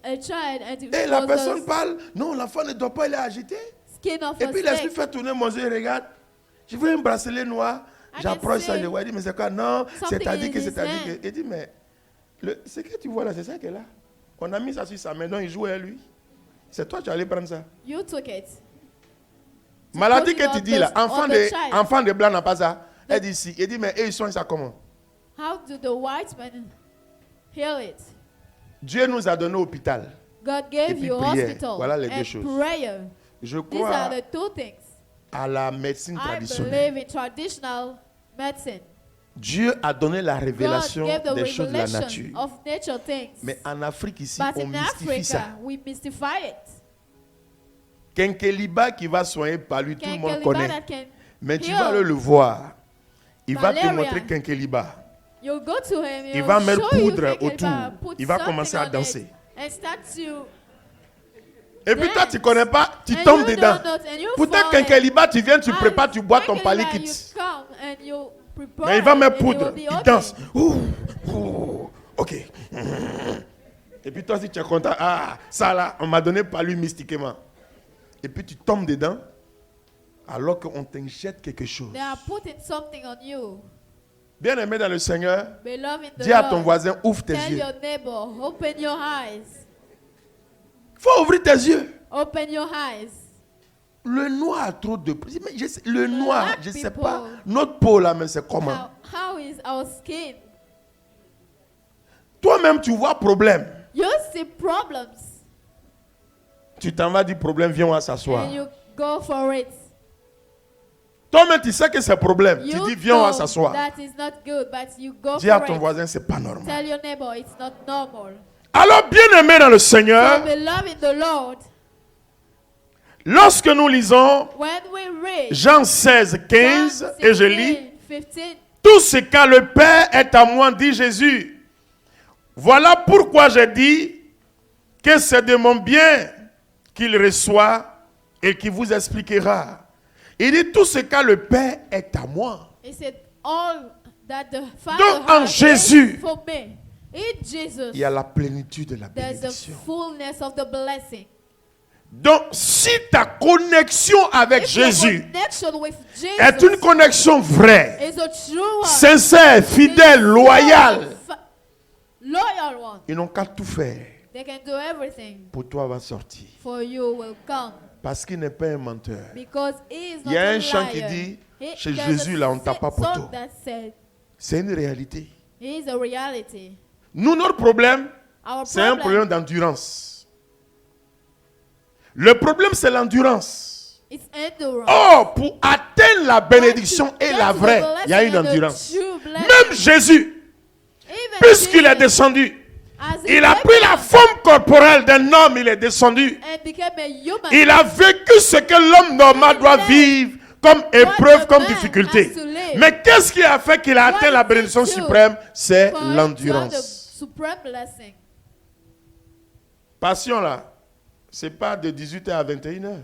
a child and it Et la was personne the parle. Non, l'enfant ne doit pas aller agiter. skin of Et a puis l'esprit snake. fait tourner mon yeux, regarde. Je veux un bracelet noir. I J'approche can ça, see je vois. Il dit, mais c'est quoi? Non, something c'est-à-dire in que, his c'est-à-dire hand. que. Il dit, mais ce que tu vois là, c'est ça qu'elle a. On a mis ça sur sa main, donc il joue à lui. C'est toi qui allais prendre ça. You took it. Maladie put it que tu on dis là, the- on the child. enfant de blanc n'a pas ça. Elle dit si. Il dit, mais eux, ils sont ça comment? How do the white men heal it? Dieu nous a donné l'hôpital. God Et gave puis you prière. hospital Voilà les deux and choses. prayer. Je These crois are the two things. à la médecine I traditionnelle. believe in traditional medicine. Dieu a donné la God révélation gave the des choses de la revelation nature. of nature things. Mais en Afrique ici, But on in mystifie ça. Africa, we mystify it. Kenkeliba qui va soigner par lui, tout le monde Kenkeliba connaît. that can Mais tu heal. vas le voir. Il va te Malaria. montrer Kenkeliba. You go to him, Il he'll va mettre show you poudre Kenkeliba, autour. put Il va something commencer à on it, danser. And start to Et puis toi, dance. tu ne connais pas, tu And tombes you dedans. don't know, and you Pourtant, fall Quinqueliba, tu viens, tu and prépares, tu bois ton Quinqueliba, palikit. you come and you prepare Mais il va me it and it poudre, will be il okay. danse. Ouh, ouh, ok. Et puis toi, si tu es content, ah, ça là, on m'a donné par lui mystiquement. Et puis tu tombes dedans, alors qu'on t'injecte quelque chose. They are putting something on you. Bien aimé dans le Seigneur, Beloved in the dis à ton Lord, voisin, ouvre tes tell yeux. your neighbor, open your eyes. Il faut ouvrir tes yeux. Open your eyes. Le noir a trop de... Mais le noir, Black je ne sais people. pas. Notre peau là, mais c'est comment? How is our skin? Toi-même, tu vois problème. You see problems Tu t'en vas du problème, viens, on va s'asseoir. and you go for it. Toi-même, tu sais que c'est problème. Tu You dis, viens, on va know s'asseoir. that is not good, but you go Dis à for ton it. voisin, c'est pas normal. Tell your neighbor it's not normal. Alors, bien aimé dans le Seigneur, So beloved in the Lord, lorsque nous lisons when we read Jean 16, 15, John et je 16, lis, 15, tout ce qu'a le Père est à moi, dit Jésus. Voilà pourquoi j'ai dit que c'est de mon bien qu'il reçoit et qu'il vous expliquera. Il dit, tout ce qu'a le Père est à moi. he said, all that the Father Donc, en has Jésus, is for me. In Jesus, il y a la plénitude de la there's the bénédiction. fullness of the blessing. Donc, si ta connexion avec If your Jésus connection with Jesus est une connexion vraie, is a true one, sincère, fidèle, loyale, loyal one, ils n'ont qu'à tout faire they can do everything pour toi va sortir. for you will come. Parce qu'il n'est pas un menteur. Because he is Il y not a a un chant qui liar. dit, He- chez there's Jésus, a là, on ne tape pas poteau. song that said, C'est une réalité. he is a reality. Nous, notre problème, Our c'est un problem problème d'endurance. Le problème, c'est l'endurance. is endurance. Or, pour atteindre la bénédiction et la vraie, il y a une endurance. Même Jésus, puisqu'il est descendu, il a pris la forme corporelle d'un homme, il est descendu. Il a vécu ce que l'homme normal doit vivre comme épreuve, comme difficulté. Mais qu'est-ce qui a fait qu'il a atteint la bénédiction suprême? C'est l'endurance. Passion là, c'est pas de 18h à 21h.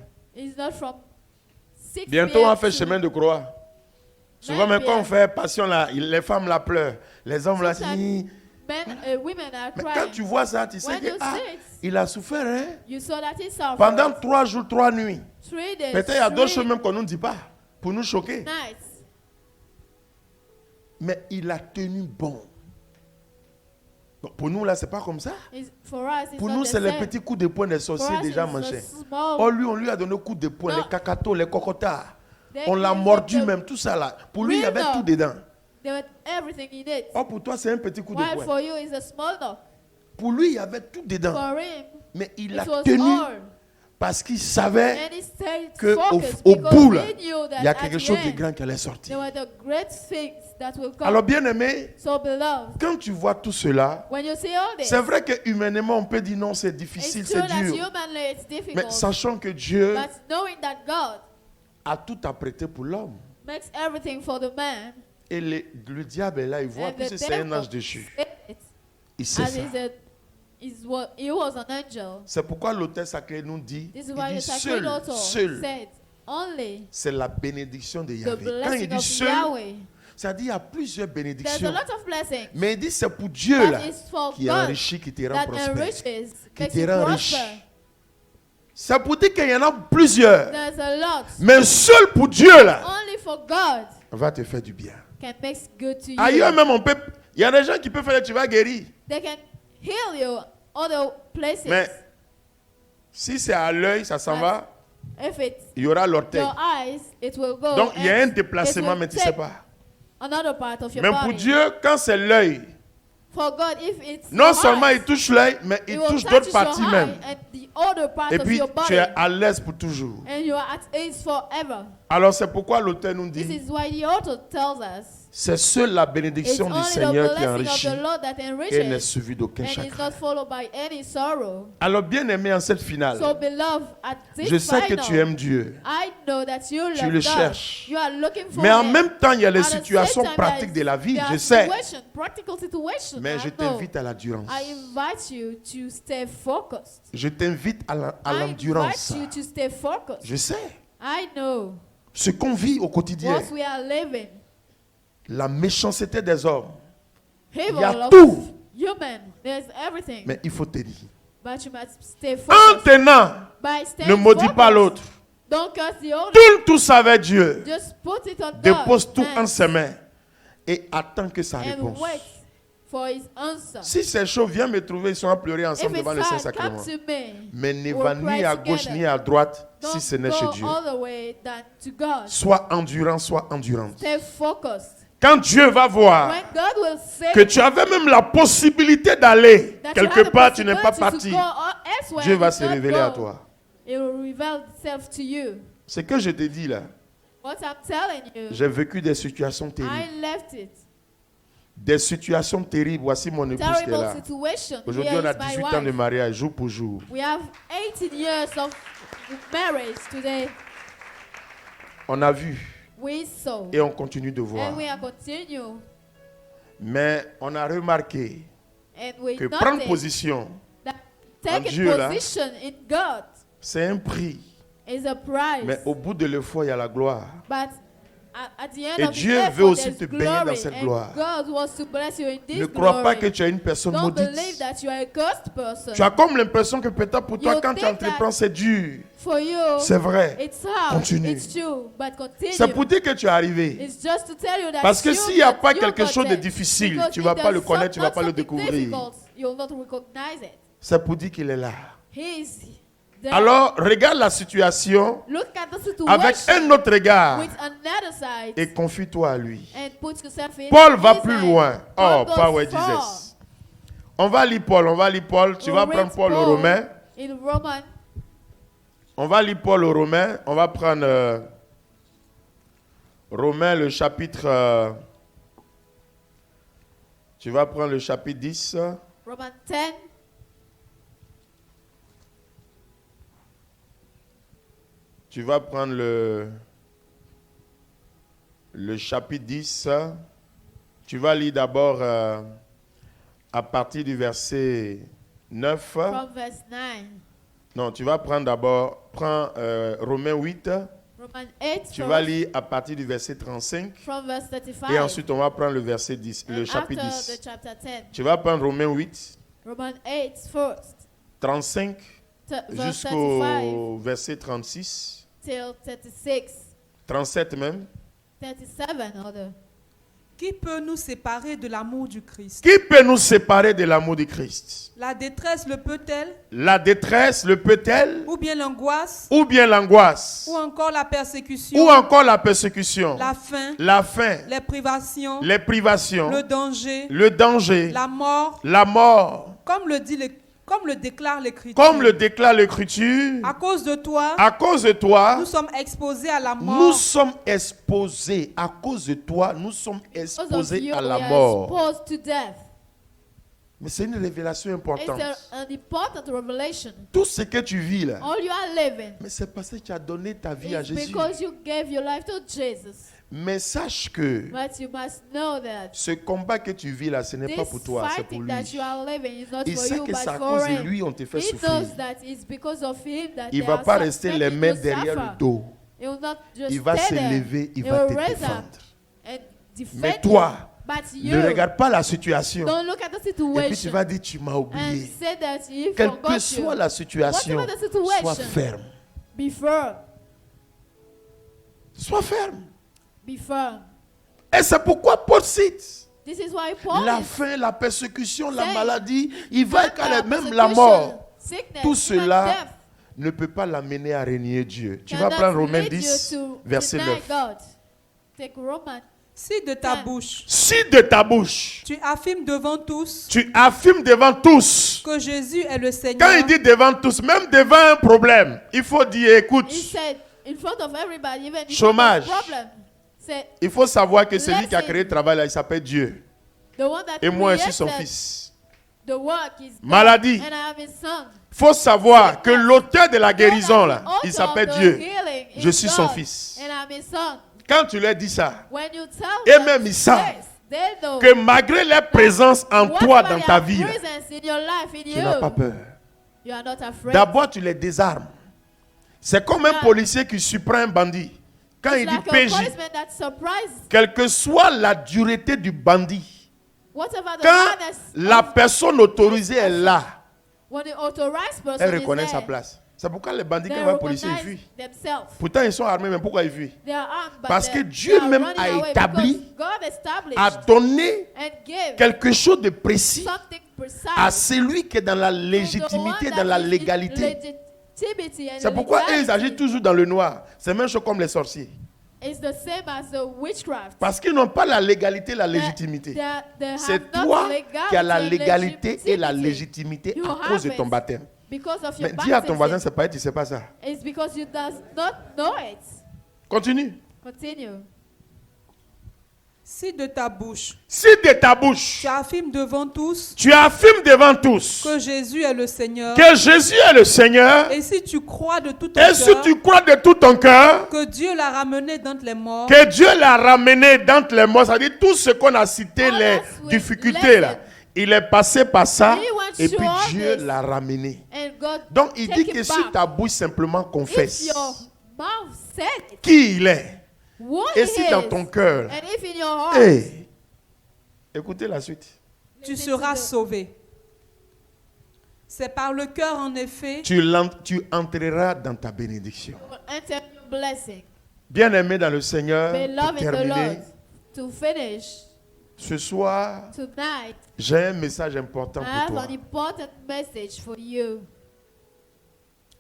Bientôt on fait chemin de croix. Souvent même quand on fait passion là, les femmes la pleurent. Les hommes là, mais quand tu vois ça, tu sais que il a souffert. Hein? Pendant 3 jours, 3 nuits. Peut-être il y a d'autres choses même qu'on ne nous dit pas pour nous choquer. Mais il a tenu bon. Donc, pour nous là, c'est pas comme ça. Pour nous, c'est les petits coups de poing des sorciers déjà mangés. Oh, lui, on lui a donné coups de poing, les cacatos, les cocotards. On l'a mordu même, tout ça là. Pour lui, il y avait tout dedans. Oh, pour toi, c'est un petit coup de poing. Pour lui, il y avait tout dedans. Mais il a tenu parce qu'il savait qu'au bout, là, il y a quelque chose de grand qui allait sortir. Alors, bien aimé, quand tu vois tout cela, c'est vrai que humainement, on peut dire non, c'est difficile, c'est dur. Mais sachant que Dieu a tout apprêté pour l'homme. Et le diable est là, il voit, puisque c'est un ange déchu. Il sait ça. C'est pourquoi l'auteur sacré nous dit, il dit seul, c'est la bénédiction de Yahweh. Quand il dit seul, ça dit il y a plusieurs bénédictions. Mais il dit c'est pour Dieu là, qui enrichit, qui te rend prospère, qui te rend riche. C'est pour dire qu'il y en a plusieurs. Mais seul pour Dieu là, va te faire du bien. Ailleurs même on peut, il y a des gens qui peuvent faire, tu vas guérir. Heal you other places. Mais si c'est à l'œil, ça s'en va, if it's il y aura l'orteil. your eyes, it will go. Donc il y a un and déplacement, it will mais tu ne sais take pas. Another part of your Mais body. pour Dieu, quand c'est l'œil, For God, if it's non your seulement eyes, il touche l'œil, mais il it will touche touch d'autres your parties eye même. and the other part Et of puis your tu body, es à l'aise pour toujours. and you are at ease forever. Alors c'est pourquoi l'auteur nous This dit, is why the author tells us, C'est seule la It's bénédiction du only the Seigneur qui blessing of enrichit the Lord that et n'est enriches suivi d'aucun and is chagrin. not followed by any sorrow. Alors bien aimé en cette finale, So beloved, at this je sais que final, tu aimes Dieu, I know that you Tu love le God. cherches. You are looking for mais en Him. même temps il y a les At the same situations time, pratiques de la vie, there je are sais, situations, practical situations. mais I je know. t'invite à l'endurance. I invite you to stay focused. Je t'invite à I l'endurance. invite you to stay focused. Je sais, I know ce qu'on vit au quotidien, what we are living. la méchanceté des hommes, Evil y a of tout. human. There's everything. mais il faut tenir. But you must stay En focused. tenant, By staying ne maudis pas focused. l'autre. Don't curse the other. Tourne tout avec Dieu. Just put it on Dépose God's tout en hands ses mains et attends que sa and réponse. wait for His answer. Si c'est chaud, viens me trouver, ils sont à pleurer If ensemble devant le it's Saint hard, come Sacrement. to me. Mais ne We'll va ni pray à gauche together. ni à droite Don't si ce n'est go chez Dieu. all the way down to God. Sois endurant, sois endurante. Stay focused. Quand Dieu va voir When God will say que tu avais même la possibilité d'aller that you quelque have the part, tu n'es pas possibility to parti, go elsewhere Dieu and va you se not révéler go, à toi. It will reveal itself to you. Ce que je te dis là, What I'm telling you, j'ai vécu des situations terribles. I left it. Des situations terribles. Voici mon épouse qui est là. Terrible situation. Aujourd'hui, Here on a is my 18 ans de wife. mariage, jour pour jour. We have 18 years of marriage today. On a vu We saw. et on continue de voir. And we are continue. Mais on a remarqué And we que prendre notice position, that taking Dieu, là, position in God c'est un prix. is a prize. Mais au bout de l'effort, il y a la gloire. But at the end Et of Dieu the veut effort, aussi there's te baigner dans glory, cette and gloire. God wants to bless you in this Ne crois pas glory. que tu es une personne Don't believe maudite. that you are a cursed person. Tu as comme l'impression que peut-être pour toi, You quand tu think that entreprends, c'est dur. For you, C'est vrai. it's hard. Continue. It's true, but continue. C'est pour dire que tu es arrivé. It's just to tell you that Parce que you s'il n'y a got- pas you quelque got chose de it. difficile, Because tu ne vas if pas le there's connaître, tu ne vas pas le something découvrir. difficult, you'll not recognize it. C'est pour dire qu'il est là. He's there. Alors, regarde la situation Look at the situation avec un autre regard with another side et confie-toi à lui. and put yourself in Paul va his plus hand. loin. Paul Oh, goes Power far. Jesus. On va lire Paul, on va lire Paul. Tu vas We'll prendre read Paul au Paul Romain. In Roman, On va lire Paul au Romain. On va prendre Romains le chapitre. Tu vas prendre le chapitre 10. Roman 10, Tu vas prendre le chapitre 10. Tu vas lire d'abord à partir du verset 9. from verse 9. Non, tu vas prendre d'abord, prends Romains 8. Roman 8, Tu vas lire à partir du verset 35. from verse 35. Et ensuite, on va prendre le verset 10, le And chapitre after 10. the chapter 10. Tu vas prendre Romains 8, Roman 8 first, 35 verse 35 jusqu'au verset 36, till 36, 37 même. 37 other. Qui peut nous séparer de l'amour du Christ? Qui peut nous séparer de l'amour de Christ? La détresse le peut-elle? La détresse le peut-elle? Ou bien l'angoisse? Ou bien l'angoisse? Ou encore la persécution? Ou encore la persécution? La faim? La faim? Les privations? Les privations? Le danger? Le danger? La mort? La mort? Comme le déclare l'Écriture. Comme le déclare l'Écriture, À cause de toi, à cause de toi, nous sommes exposés à la nous mort. sommes exposés. À cause de toi, nous sommes Because of exposés you, à we la are mort. exposed to death. Mais c'est une révélation It's importante. an important revelation. Tout ce que tu vis là, All you are living mais c'est parce que tu as donné ta vie à is Jésus. because you gave your life to Jesus. Mais sache que But you must know that ce combat que tu vis là, ce n'est pas this pour toi, c'est pour fighting lui. that you are living is not Il for sait you, que but c'est à for cause de him. lui on te fait He souffrir. knows that it's because of him that Il ne they va are pas rester les making mains you derrière suffer. le dos. He will not just Il va stay se there. lever, il He va will te raise up défendre. and defend Mais you. toi, But ne you regarde pas la situation. don't look at the Et puis tu situation vas dire, tu m'as and oublié. say that he Quelle forgot que soit you. la situation, Whatever the situation, sois ferme. Be firm. Sois ferme. Be firm. Et c'est pourquoi Paul cite This is why Paul la is faim, la persécution, la saying, maladie, il va that écaler même persecution, la mort. sickness, Tout even cela death ne peut pas l'amener à régner Dieu. Tu vas cannot prendre Romains lead you 10, to verset deny 9. God. Take Romans. Si de ta Ten. bouche, Si de ta bouche, tu affirmes devant tous tu affirmes devant tous, que Jésus est le Seigneur, quand il dit devant tous, même devant un problème, il faut dire, écoute, He said in front of everybody, even in Chômage. front of problem, Said, Il faut savoir que celui qui a créé le travail là, il s'appelle Dieu. the one that Et moi, je suis son created fils. the work is God, Maladie. and I am his son. Il faut savoir que l'auteur de la guérison là, God, the il author s'appelle of the Dieu. healing is Je suis son God, fils. And I'm his son. Quand tu leur dis ça, When you tell et them même ils savent this, they know que malgré leur présence en toi whatever dans ta their vie, là, presence in your life, in tu you, n'as pas peur. you are not afraid. D'abord, tu les désarmes. C'est comme un Yeah. policier qui surprend un bandit. Quand It's il dit like a PJ, policeman that surprises quelle que soit la dureté du bandit, whatever the quand hardness la of- personne autorisée est là, when the authorized person elle is reconnaît there, sa place. C'est pourquoi les bandits, they quand ils voient un policier, ils recognize fuient. themselves. Pourtant, ils sont armés, mais pourquoi ils fuient? They are armed, but Parce que they Dieu are même running a away établi, because God established a donné and gave quelque chose de précis something precise à celui qui est dans la to the one légitimité, that dans la is in légalité. legitimity and C'est pourquoi eux, ils legality. agissent toujours dans le noir. C'est même chose comme les sorciers. It's the same as the witchcraft. Parce qu'ils n'ont pas la légalité, la légitimité. They C'est have not toi legality qui as la and légalité et la legitimity. légitimité You à cause de have ton it baptême. because of your Mais dis à ton voisin, baptism. c'est pas tu sais pas ça. It's because you does not know it. Continue. Continue. Si de ta bouche, Si de ta bouche, tu affirmes devant tous tu affirmes devant tous que Jésus est le Seigneur, que Jésus est le Seigneur, et si tu crois de tout ton et si cœur tu crois de tout ton cœur que Dieu l'a ramené d'entre les morts, que Dieu l'a ramené d'entre les morts, c'est-à-dire tout ce qu'on a cité, All les that we difficultés là, lesson. il est passé par ça He went et puis through all Dieu this. l'a ramené. And God Donc il dit take que it si back. ta bouche simplement If confesse your mouth said it, qui il est, what et he si is, dans ton cœur, and if in your heart, hey, écoutez la suite. tu listen to seras the- sauvé. C'est par le cœur, en effet, Tu entreras dans ta bénédiction. enter your blessing. Bien-aimé dans le Seigneur, pour Beloved in the Lord, terminer, to finish ce soir, tonight, j'ai un message important I pour have toi. an important message for you.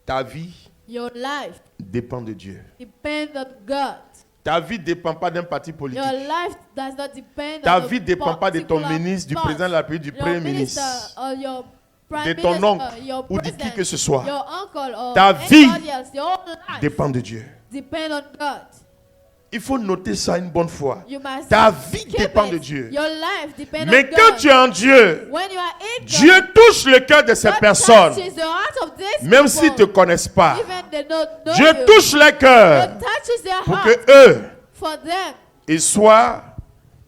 Ta vie Your life dépend de Dieu. depends on God. Ta vie ne dépend pas d'un parti politique. Your life does not depend Ta on vie ne dépend pas de ton particular ministre, du boss, président de la République, du your premier minister, ministre, or your prime de ton minister, oncle your ou de qui president, que ce soit. your uncle, or Ta anybody vie else. Your life dépend de Dieu. depend on God. Il faut noter ça une bonne fois. You must Ta vie keep dépend it. de Dieu. Your life depends Mais on quand God. tu es en Dieu, When you are in Dieu God, touche le cœur de ces God personnes, touches the heart of these même s'ils ne te people, connaissent pas. even they don't know Dieu you. touche le cœur God touches their pour heart que eux, for them ils soient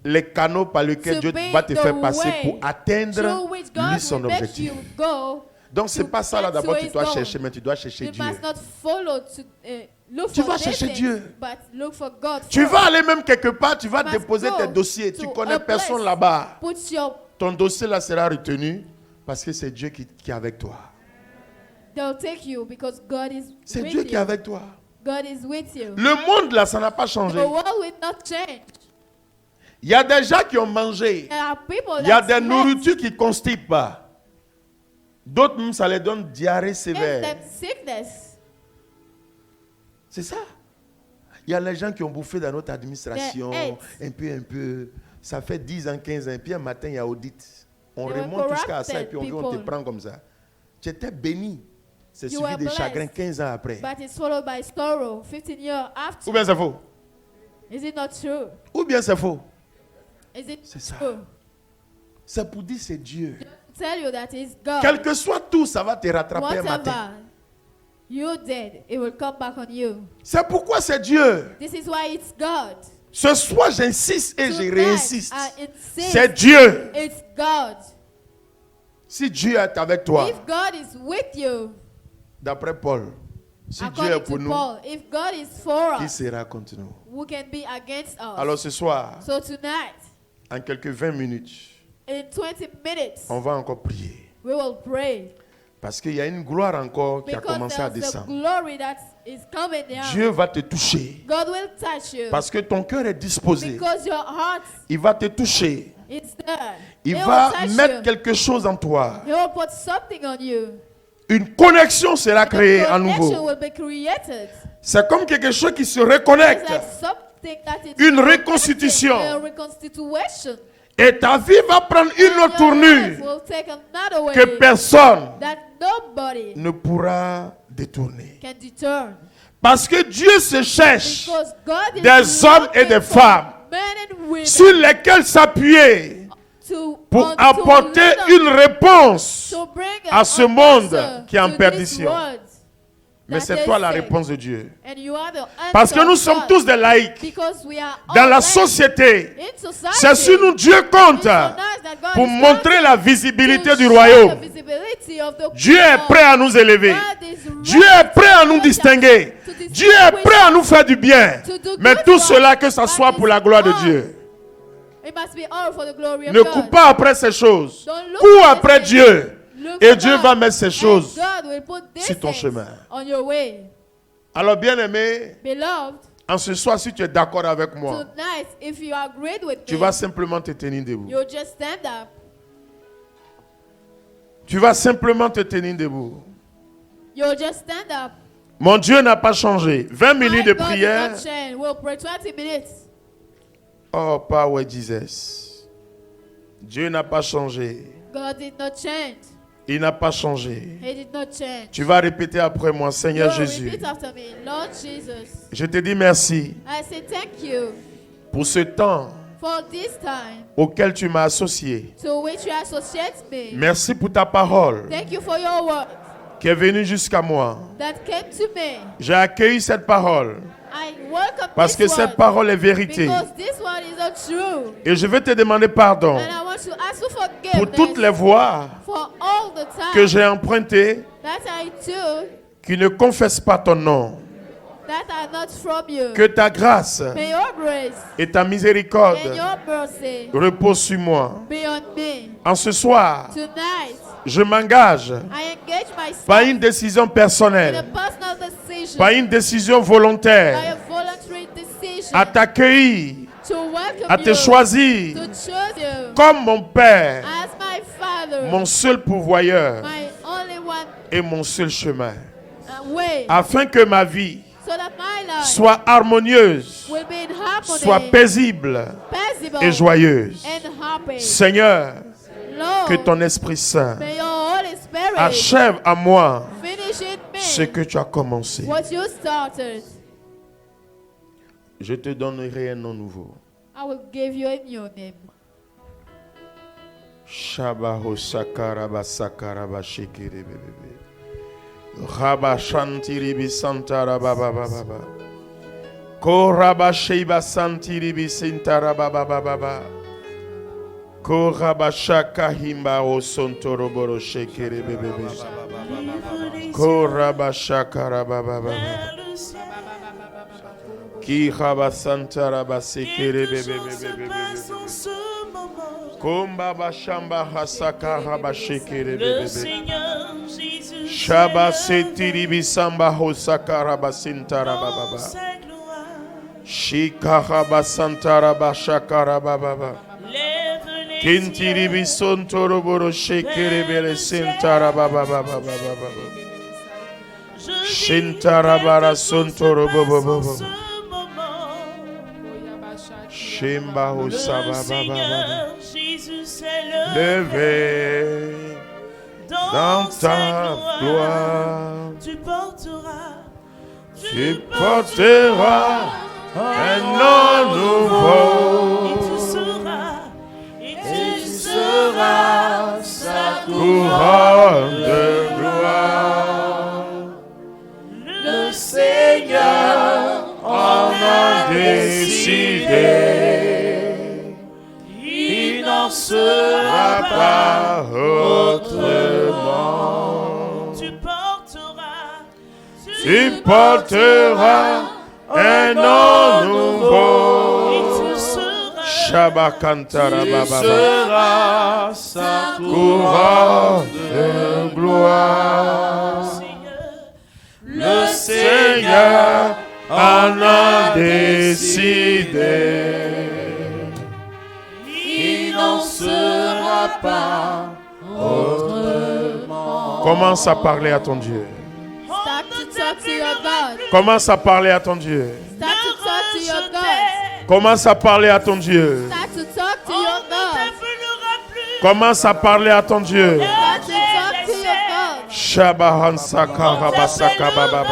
les canaux par lesquels to Dieu be va te the faire passer way pour atteindre through which God lui son will make objectif. you go. Donc c'est to pas ça là get d'abord to que tu his dois goal. chercher, mais tu dois chercher You Dieu. must not follow to look Tu for vas chercher nothing, Dieu. but look for God Tu first. vas aller même quelque part, tu vas You must déposer go tes dossiers. Tu to connais a personne place. là-bas. Put your, Ton dossier là sera retenu parce que c'est Dieu qui est avec toi. they'll take you because God is C'est with Dieu you. qui est avec toi. God is with you. Le monde là, ça n'a pas The changé. world will not change. Il y a des gens qui ont mangé. There are people Il y a that des hate nourritures qui constipent. D'autres même, ça les donne diarrhée them sévère. sickness. C'est ça. Il y a les gens qui ont bouffé dans notre administration, They ate. un peu. Ça fait 10 ans, 15 ans. Et puis un matin, il y a audit. On They were remonte jusqu'à ça et puis corrupted on te people. prend comme ça. Tu étais béni. C'est You suivi were de blessed. chagrin 15 ans après. But it's followed by sorrow 15 years after. Ou bien c'est faux. Is it not true? Ou bien c'est faux. Is it C'est ça. true? C'est pour dire c'est Dieu. Tell you that it's God. Quel que soit tout, ça va te rattraper un matin. Whatever you did, it will come back on you. C'est pourquoi c'est Dieu. This is why it's God. Ce soir, j'insiste et je Tonight, réinsiste. I insist C'est Dieu. it's God. Si Dieu est avec toi, If God is with you, d'après Paul, si Dieu est according pour to nous, Paul, if God is for qui us, sera contre nous? who can be against us? Alors ce soir, So tonight, en quelques 20 minutes, in 20 minutes, on va encore prier. we will pray. Parce qu'il y a une gloire encore qui a Because commencé à there's a descendre. glory that is coming down. Dieu va te toucher. God will touch you. Parce que ton cœur est disposé. Because your heart Il va te toucher. is there. Il He va will touch mettre you. quelque chose en toi. He will put something on you. Une connexion sera créée The à connection nouveau. will be created. C'est comme quelque chose qui se It's reconnecte. like something that is Une connected, reconstitution. a reconstitution. Et ta vie va prendre une And autre your life tournure will take another way que personne that nobody ne pourra détourner. can deter. Parce que Dieu se cherche Because God is des hommes et des looking for femmes men and women sur lesquels s'appuyer pour apporter une réponse to bring à ce an monde answer qui est en to perdition. this world Mais that c'est they toi la say. réponse de Dieu. And you are the answer Parce que nous of sommes God. tous des laïcs. Because we are all Dans la like société, in society. c'est sur nous Dieu compte It's on us that God pour is montrer counting la visibilité to du show royaume. the visibility of the Dieu est kingdom. prêt à nous élever. God is Dieu est ready prêt à to nous lead us, distinguer. to distinguish Dieu est prêt à nous faire du bien. to do Mais good tout for cela, us, que ça but soit pour la it's gloire de all. Dieu. It must be all for the glory of Ne God. cours pas après ces choses. Don't look Cours at après these Dieu. Look Et for Dieu God, va mettre ces and choses God will put these sur ton things chemin. on your way. Alors, bien-aimé, Beloved, en ce soir, si tu es d'accord avec moi, tonight, if you agree with tu me, vas simplement te tenir debout. you just stand up. Tu vas simplement te tenir debout. You just stand up. Mon Dieu n'a pas changé. 20 minutes de My God did prière. not change. We'll pray 20 minutes. Oh, power Jesus. Dieu n'a pas changé. God did not change. Il n'a pas changé. He did not change. Tu vas répéter après moi, Seigneur You Jésus. repeat after me. Lord Jesus, Je te dis merci I say thank you pour ce temps for this time auquel tu m'as associé. to which you associate me. Merci pour ta parole Thank you for your word qui est venue jusqu'à moi. that came to me. J'ai accueilli cette parole I welcome parce que this cette word parole est vérité. because this word is not true. Et je vais te demander pardon And I want to ask you pour toutes les forgiveness voix for all the time que j'ai empruntées that I took qui ne confessent pas ton nom. that are not from you. Que ta grâce May your grace et ta miséricorde and your mercy reposent sur moi. be on me. En ce soir, Tonight, je m'engage I engage par myself une décision in a personnelle, personal decision, par une décision by volontaire, a voluntary decision à t'accueillir, to welcome à te you, choisir to choose you comme mon Père, as my Father, mon seul pourvoyeur my only one et mon seul chemin, way, afin que ma vie so that my life soit harmonieuse, will be in harmony, soit paisible peaceable, et joyeuse. and happy. Seigneur, Lord, que ton Esprit Saint may your Holy Spirit achève à moi finish in me ce que tu as commencé. what you started. Je te donnerai un nom nouveau. I will give you a new name. Shabaho sakaraba sakaraba shikiri bebe. Raba shantiri bi santara baba baba baba. Koraba sheba santiri bi sintara baba baba baba. Koraba shaka himba o sontoro boro shikiri bebe bebe. Koraba shakara baba baba. Ki raba santara ba shikiri bebe bebe bebe. Komba bashamba hasaka habashikere bebe. Shaba setiri bisamba hosaka rabasintara baba. Shika habasantara bashakara baba. Kintiri bisontoro boro shekere bele sintara baba baba baba. Shintara bara sontoro baba. Shimba hosaba baba. Levé dans ta gloire, tu porteras un nom nouveau, et tu seras sa couronne de gloire. Le Seigneur En a décidé, il n'en sera pas autrement. Tu porteras Un nom et nouveau. tu seras Shabakantara baba. seras sa Couronne de gloire. Le Seigneur en a décidé. il n'en sera pas autrement. Commence à parler à ton Dieu. Start to talk to your God. Commence à parler à ton Dieu. Start to talk to your God. Commence à parler à ton Dieu. Start to talk to your God. Commence à parler à ton Dieu. Start to talk to your God. Shabahan Sakara Basaka Baba.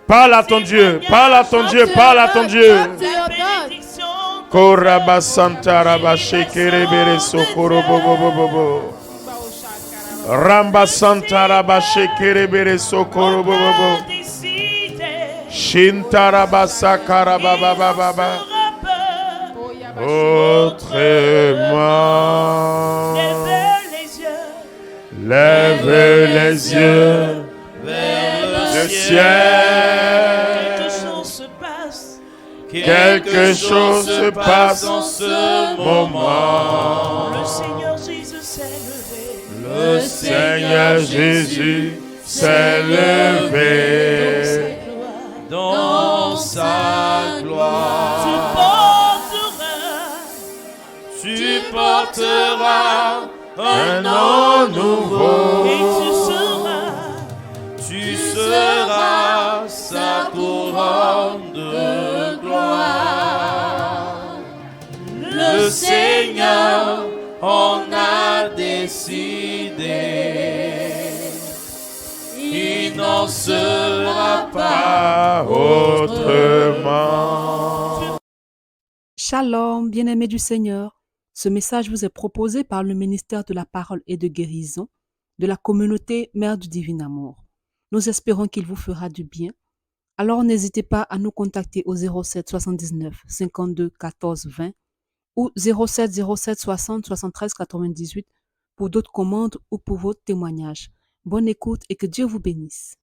Parle à ton Dieu. Parle à ton Dieu. Parle à ton Dieu. Talk to your God. Koraba Santa Raba Shekere Bere Sokoro Bobo Bobo Bobo. Ramba Santa Raba Shekere Bere Sokoro Bobo Bobo. Shintaraba Sakara Baba Baba Baba. Autrement. Lève les yeux vers le ciel. Quelque chose se passe en ce moment. Le Seigneur Jésus s'est levé. Le Seigneur Jésus s'est levé Dans sa gloire, tu porteras un nom nouveau. et tu seras sa couronne de gloire. Le Seigneur en a décidé. Il n'en sera pas Autrement. Shalom, bien-aimés du Seigneur. Ce message vous est proposé par le ministère de la Parole et de Guérison de la communauté Mère du Divin Amour. Nous espérons qu'il vous fera du bien. Alors n'hésitez pas à nous contacter au 07 79 52 14 20 ou 07 07 60 73 98 pour d'autres commandes ou pour vos témoignages. Bonne écoute et que Dieu vous bénisse.